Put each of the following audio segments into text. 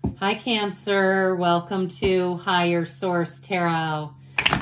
Hi, Cancer. Welcome to Higher Source Tarot.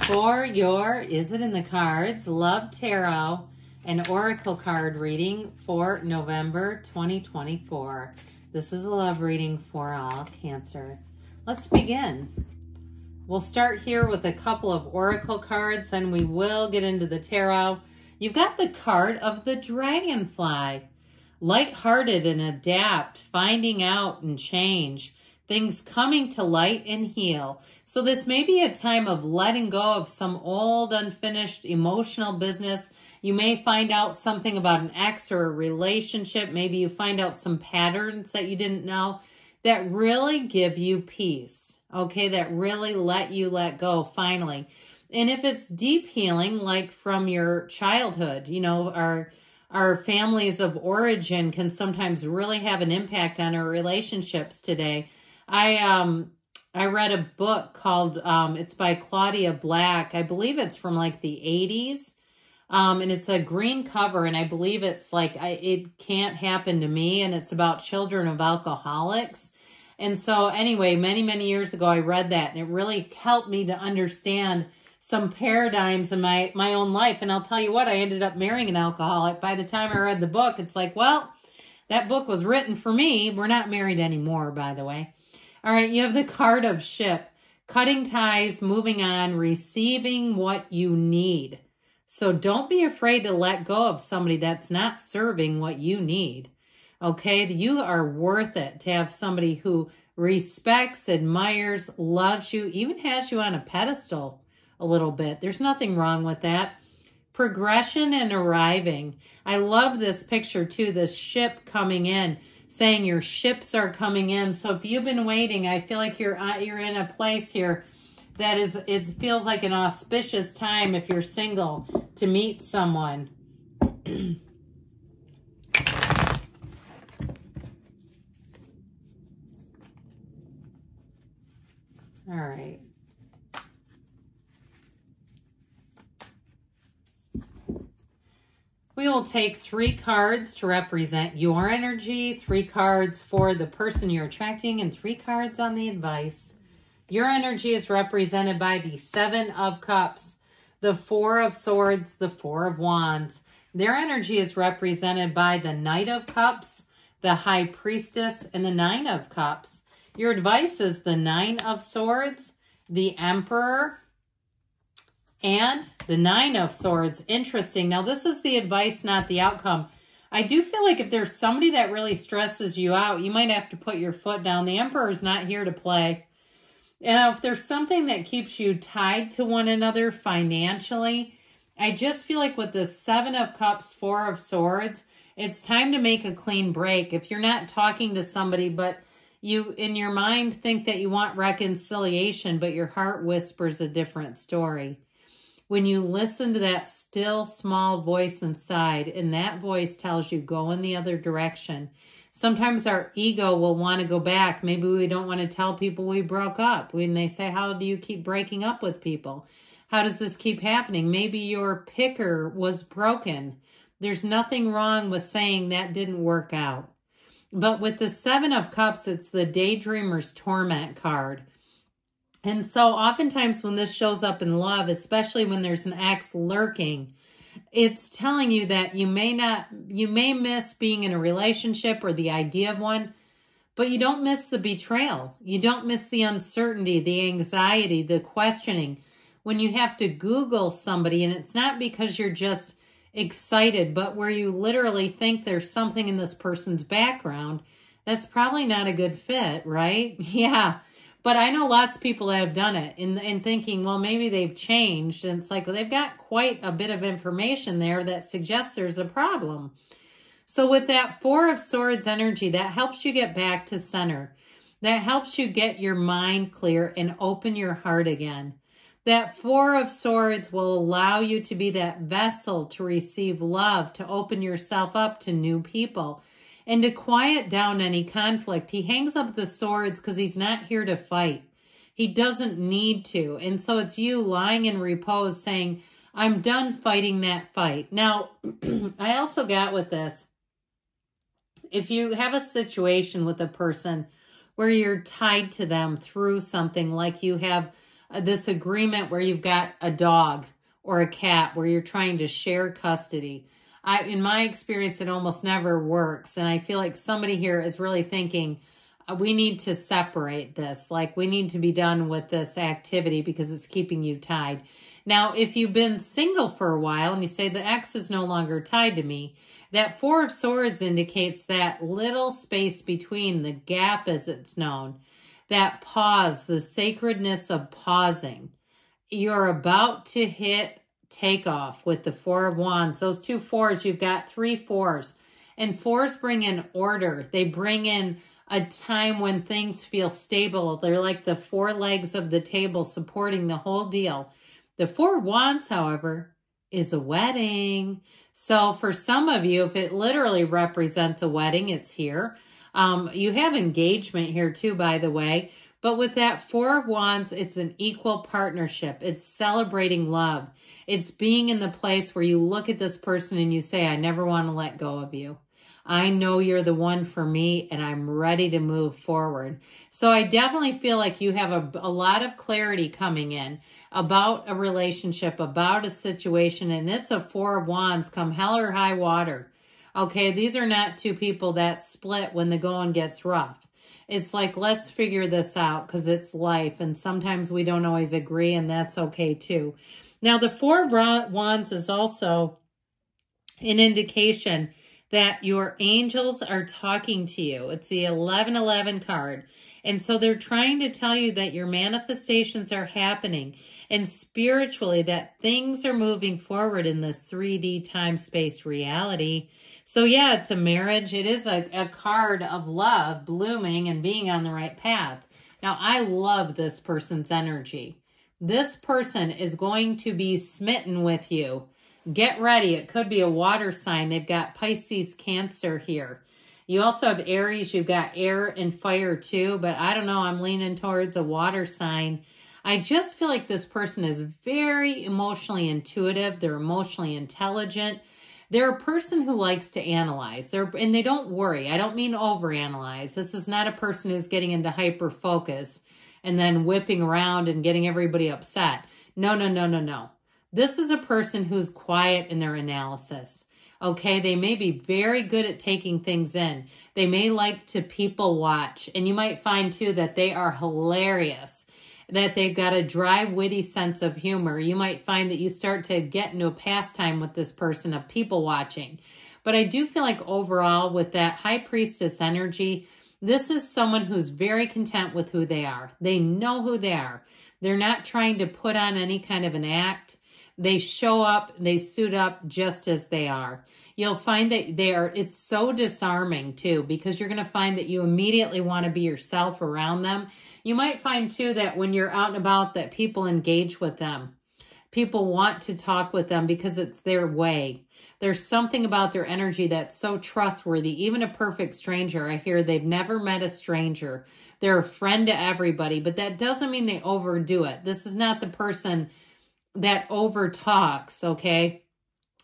For your Is It in the Cards? Love Tarot and Oracle card reading for November 2024. This is a love reading for all, Cancer. Let's begin. We'll start here with a couple of Oracle cards, and we will get into the tarot. You've got the card of the Dragonfly. Lighthearted and adapt, finding out and change. Things coming to light and heal. So this may be a time of letting go of some old, unfinished emotional business. You may find out something about an ex or a relationship. Maybe you find out some patterns that you didn't know that really give you peace. Okay, that really let you let go finally. And if it's deep healing, like from your childhood, you know, our families of origin can sometimes really have an impact on our relationships today. I read a book called, it's by Claudia Black. I believe it's from like the 80s. And it's a green cover, and I believe it's like, It Can't Happen to Me, and it's about children of alcoholics. And so anyway, many, many years ago, I read that, and it really helped me to understand some paradigms in my own life. And I'll tell you what, I ended up marrying an alcoholic. By the time I read the book, it's like, well, that book was written for me. We're not married anymore, by the way. All right, you have the card of Ship. Cutting ties, moving on, receiving what you need. So don't be afraid to let go of somebody that's not serving what you need. Okay, you are worth it to have somebody who respects, admires, loves you, even has you on a pedestal a little bit. There's nothing wrong with that. Progression and arriving. I love this picture too, this ship coming in, saying your ships are coming in. So if you've been waiting, I feel like you're in a place here that it feels like an auspicious time if you're single to meet someone. All right. We will take 3 cards to represent your energy, 3 cards for the person you're attracting, and 3 cards on the advice. Your energy is represented by the 7 of Cups, the 4 of Swords, the 4 of Wands. Their energy is represented by the Knight of Cups, the High Priestess, and the 9 of Cups. Your advice is the 9 of Swords, the Emperor, and the 9 of Swords. Interesting. Now, this is the advice, not the outcome. I do feel like if there's somebody that really stresses you out, you might have to put your foot down. The Emperor is not here to play. And if there's something that keeps you tied to one another financially, I just feel like with the 7 of Cups, 4 of Swords, it's time to make a clean break. If you're not talking to somebody, but you, in your mind, think that you want reconciliation, but your heart whispers a different story. When you listen to that still small voice inside, and that voice tells you go in the other direction. Sometimes our ego will want to go back. Maybe we don't want to tell people we broke up. When they say, how do you keep breaking up with people? How does this keep happening? Maybe your picker was broken. There's nothing wrong with saying that didn't work out. But with the 7 of Cups, it's the Daydreamer's Torment card. And so oftentimes when this shows up in love, especially when there's an ex lurking, it's telling you that you may miss being in a relationship or the idea of one, but you don't miss the betrayal. You don't miss the uncertainty, the anxiety, the questioning. When you have to Google somebody, and it's not because you're just excited, but where you literally think there's something in this person's background, that's probably not a good fit, right? Yeah. But I know lots of people that have done it in thinking, well, maybe they've changed. And it's like, well, they've got quite a bit of information there that suggests there's a problem. So with that 4 of Swords energy, that helps you get back to center. That helps you get your mind clear and open your heart again. That 4 of Swords will allow you to be that vessel to receive love, to open yourself up to new people, and to quiet down any conflict. He hangs up the swords because he's not here to fight. He doesn't need to. And so it's you lying in repose saying, I'm done fighting that fight. Now, I also got with this, if you have a situation with a person where you're tied to them through something, like you have this agreement where you've got a dog or a cat where you're trying to share custody. In my experience, it almost never works. And I feel like somebody here is really thinking, we need to separate this. Like, we need to be done with this activity because it's keeping you tied. Now, if you've been single for a while and you say the ex is no longer tied to me, that Four of Swords indicates that little space between, the gap as it's known, that pause, the sacredness of pausing. You're about to hit takeoff with the Four of Wands. Those two fours, you've got 3 fours. And fours bring in order. They bring in a time when things feel stable. They're like the 4 legs of the table supporting the whole deal. The Four of Wands, however, is a wedding. So for some of you, if it literally represents a wedding, it's here. You have engagement here too, by the way. But with that Four of Wands, it's an equal partnership. It's celebrating love. It's being in the place where you look at this person and you say, I never want to let go of you. I know you're the one for me and I'm ready to move forward. So I definitely feel like you have a lot of clarity coming in about a relationship, about a situation, and it's a Four of Wands come hell or high water. Okay, these are not two people that split when the going gets rough. It's like, let's figure this out because it's life, and sometimes we don't always agree, and that's okay too. Now, the Four of Wands is also an indication that your angels are talking to you. It's the 1111 card. And so they're trying to tell you that your manifestations are happening, and spiritually that things are moving forward in this 3D time-space reality. So yeah, it's a marriage. It is a card of love, blooming, and being on the right path. Now, I love this person's energy. This person is going to be smitten with you. Get ready. It could be a water sign. They've got Pisces, Cancer here. You also have Aries. You've got air and fire too, but I don't know. I'm leaning towards a water sign. I just feel like this person is very emotionally intuitive. They're emotionally intelligent. They're a person who likes to analyze. And they don't worry. I don't mean overanalyze. This is not a person who's getting into hyper focus and then whipping around and getting everybody upset. No, no, no, no, no. This is a person who's quiet in their analysis. Okay, they may be very good at taking things in. They may like to people watch. And you might find too that they are hilarious, that they've got a dry, witty sense of humor. You might find that you start to get into a pastime with this person of people watching. But I do feel like overall with that High Priestess energy, this is someone who's very content with who they are. They know who they are. They're not trying to put on any kind of an act. They show up, they suit up just as they are. You'll find that it's so disarming too, because you're going to find that you immediately want to be yourself around them. You might find too that when you're out and about that people engage with them. People want to talk with them because it's their way. There's something about their energy that's so trustworthy. Even a perfect stranger, I hear they've never met a stranger. They're a friend to everybody, but that doesn't mean they overdo it. This is not the person that over talks, okay?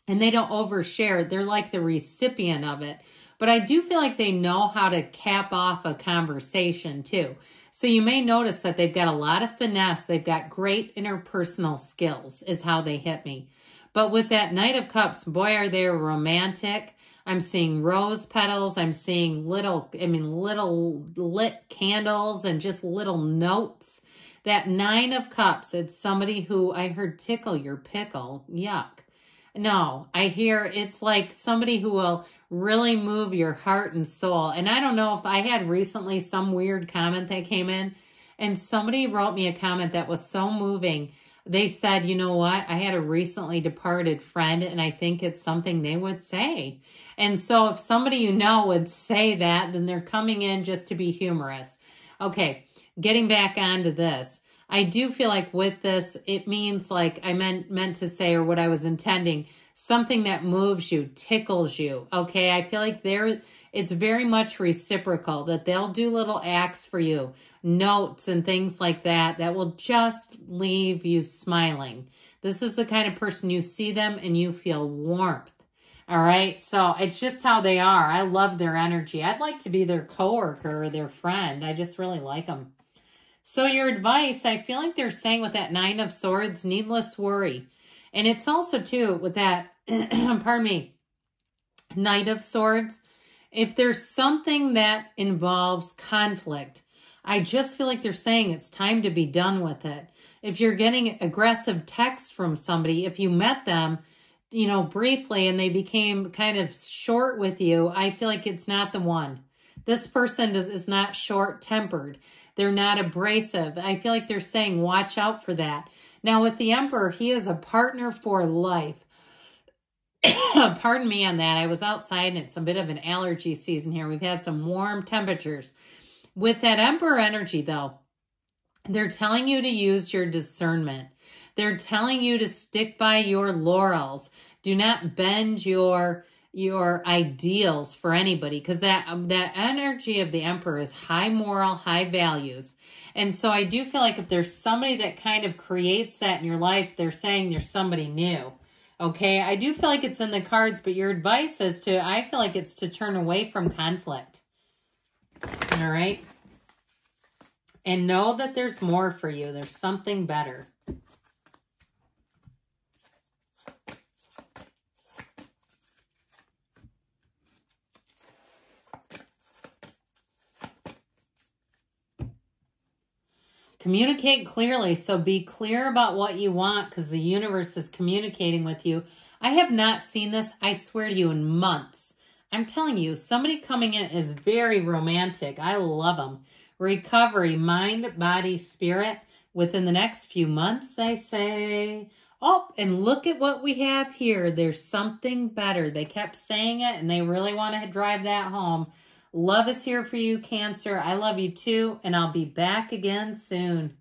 And they don't overshare. They're like the recipient of it. But I do feel like they know how to cap off a conversation too. So you may notice that they've got a lot of finesse. They've got great interpersonal skills is how they hit me. But with that Knight of Cups, boy, are they romantic. I'm seeing rose petals. I'm seeing little lit candles and just little notes. That Nine of Cups, it's somebody who I heard tickle your pickle. Yuck. No, I hear it's like somebody who will really move your heart and soul. And I don't know if I had recently some weird comment that came in and somebody wrote me a comment that was so moving. They said, you know what? I had a recently departed friend and I think it's something they would say. And so if somebody you know would say that, then they're coming in just to be humorous. Okay, getting back onto this. I do feel like with this, it means like I meant to say, or what I was intending, something that moves you, tickles you, okay? I feel like it's very much reciprocal, that they'll do little acts for you, notes and things like that, that will just leave you smiling. This is the kind of person you see them and you feel warmth. All right. So it's just how they are. I love their energy. I'd like to be their coworker or their friend. I just really like them. So your advice, I feel like they're saying with that Nine of Swords, needless worry. And it's also too with that, pardon me, Knight of Swords. If there's something that involves conflict, I just feel like they're saying it's time to be done with it. If you're getting aggressive texts from somebody, if you met them, you know, briefly and they became kind of short with you, I feel like it's not the one. This person is not short-tempered. They're not abrasive. I feel like they're saying watch out for that. Now with the Emperor, he is a partner for life. Pardon me on that. I was outside and it's a bit of an allergy season here. We've had some warm temperatures. With that Emperor energy though, they're telling you to use your discernment. They're telling you to stick by your laurels. Do not bend your ideals for anybody, because that energy of the Emperor is high moral, high values. And so I do feel like if there's somebody that kind of creates that in your life, they're saying there's somebody new. Okay, I do feel like it's in the cards, but your advice is to, I feel like it's to turn away from conflict. All right. And know that there's more for you. There's something better. Communicate clearly. So be clear about what you want because the universe is communicating with you. I have not seen this, I swear to you, in months. I'm telling you, somebody coming in is very romantic. I love them. Recovery, mind, body, spirit. Within the next few months, they say. Oh, and look at what we have here. There's something better. They kept saying it, and they really want to drive that home. Love is here for you, Cancer. I love you too, and I'll be back again soon.